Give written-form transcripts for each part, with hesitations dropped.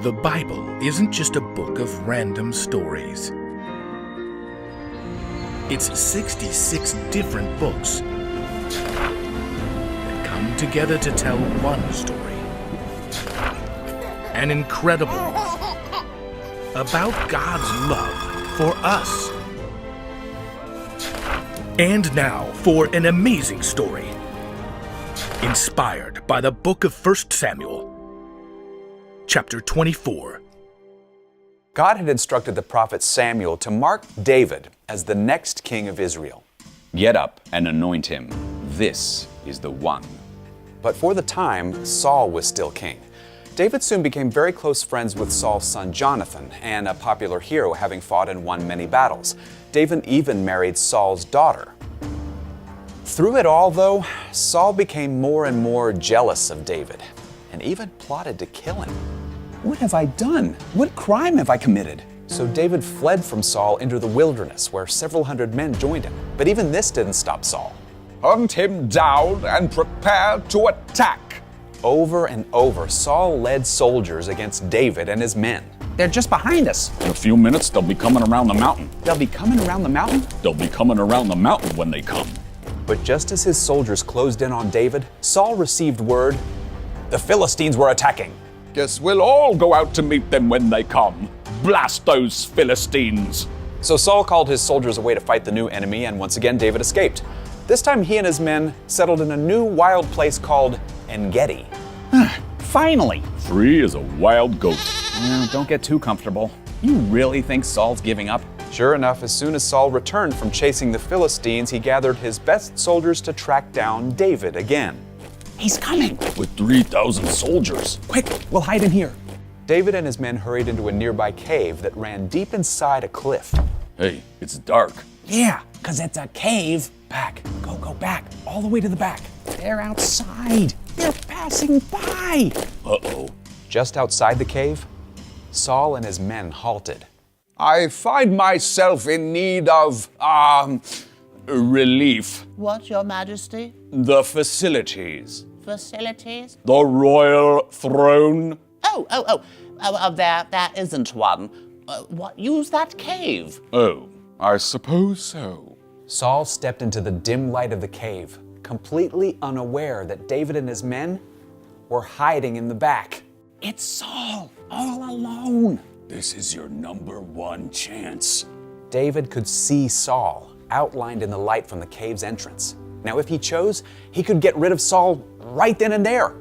The Bible isn't just a book of random stories. It's 66 different books that come together to tell one story. An incredible one about God's love for us. And now for an amazing story inspired by the book of 1 Samuel, chapter 24. God had instructed the prophet Samuel to mark David as the next king of Israel. Get up and anoint him. This is the one. But for the time, Saul was still king. David soon became very close friends with Saul's son Jonathan, and a popular hero, having fought and won many battles. David even married Saul's daughter. Through it all, though, Saul became more and more jealous of David, and even plotted to kill him. What have I done? What crime have I committed? So David fled from Saul into the wilderness, where several hundred men joined him. But even this didn't stop Saul. Hunt him down and prepare to attack. Over and over, Saul led soldiers against David and his men. They're just behind us. In a few minutes, they'll be coming around the mountain. They'll be coming around the mountain? They'll be coming around the mountain when they come. But just as his soldiers closed in on David, Saul received word the Philistines were attacking. Guess we'll all go out to meet them when they come. Blast those Philistines. So Saul called his soldiers away to fight the new enemy, and once again David escaped. This time he and his men settled in a new wild place called En-Gedi. Finally! Free as a wild goat. Don't get too comfortable. You really think Saul's giving up? Sure enough, as soon as Saul returned from chasing the Philistines, he gathered his best soldiers to track down David again. He's coming! With 3,000 soldiers. Quick, we'll hide in here. David and his men hurried into a nearby cave that ran deep inside a cliff. Hey, it's dark. Yeah, 'cause it's a cave. Back, go back, all the way to the back. They're outside. They're passing by. Uh-oh. Just outside the cave, Saul and his men halted. I find myself in need of, relief. What, Your Majesty? The facilities. Facilities? The royal throne. There isn't one. Use that cave. Oh, I suppose so. Saul stepped into the dim light of the cave, completely unaware that David and his men were hiding in the back. It's Saul, all alone. This is your number one chance. David could see Saul outlined in the light from the cave's entrance. Now, if he chose, he could get rid of Saul right then and there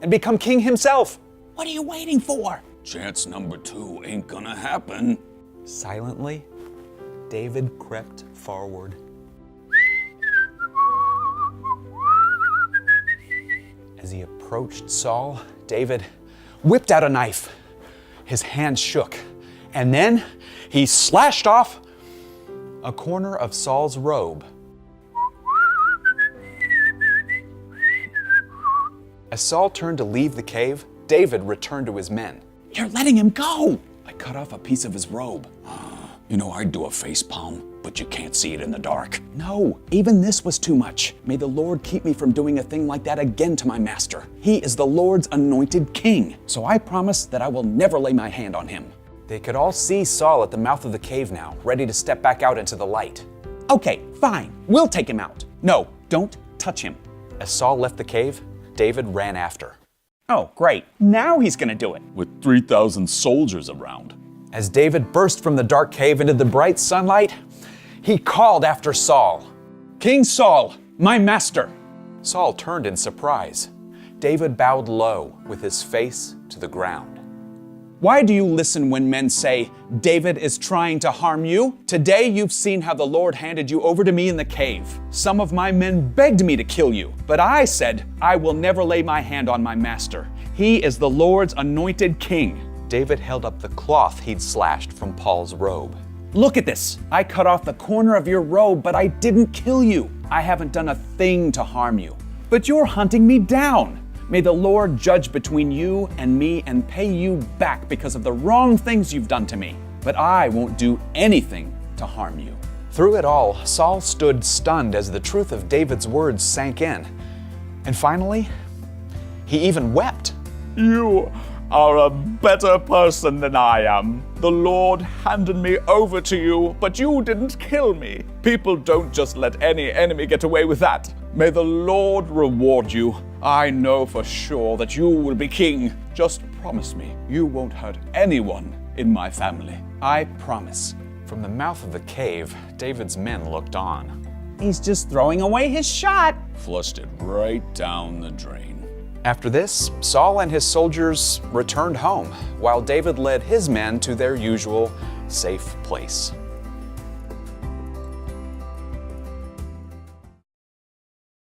and become king himself. What are you waiting for? Chance number 2 ain't gonna happen. Silently, David crept forward. As he approached Saul, David whipped out a knife. His hand shook, and then he slashed off a corner of Saul's robe. As Saul turned to leave the cave, David returned to his men. You're letting him go! I cut off a piece of his robe. I'd do a facepalm, but you can't see it in the dark. No, even this was too much. May the Lord keep me from doing a thing like that again to my master. He is the Lord's anointed king, so I promise that I will never lay my hand on him. They could all see Saul at the mouth of the cave now, ready to step back out into the light. Okay, fine, we'll take him out. No, don't touch him. As Saul left the cave, David ran after. Oh, great. Now he's gonna do it. With 3,000 soldiers around. As David burst from the dark cave into the bright sunlight, he called after Saul. King Saul, my master. Saul turned in surprise. David bowed low with his face to the ground. Why do you listen when men say, David is trying to harm you? Today you've seen how the Lord handed you over to me in the cave. Some of my men begged me to kill you, but I said, I will never lay my hand on my master. He is the Lord's anointed king. David held up the cloth he'd slashed from Paul's robe. Look at this. I cut off the corner of your robe, but I didn't kill you. I haven't done a thing to harm you. But you're hunting me down. May the Lord judge between you and me and pay you back because of the wrong things you've done to me. But I won't do anything to harm you. Through it all, Saul stood stunned as the truth of David's words sank in. And finally, he even wept. You are a better person than I am. The Lord handed me over to you, but you didn't kill me. People don't just let any enemy get away with that. May the Lord reward you. I know for sure that you will be king. Just promise me you won't hurt anyone in my family. I promise." From the mouth of the cave, David's men looked on. He's just throwing away his shot. Flushed it right down the drain. After this, Saul and his soldiers returned home, while David led his men to their usual safe place.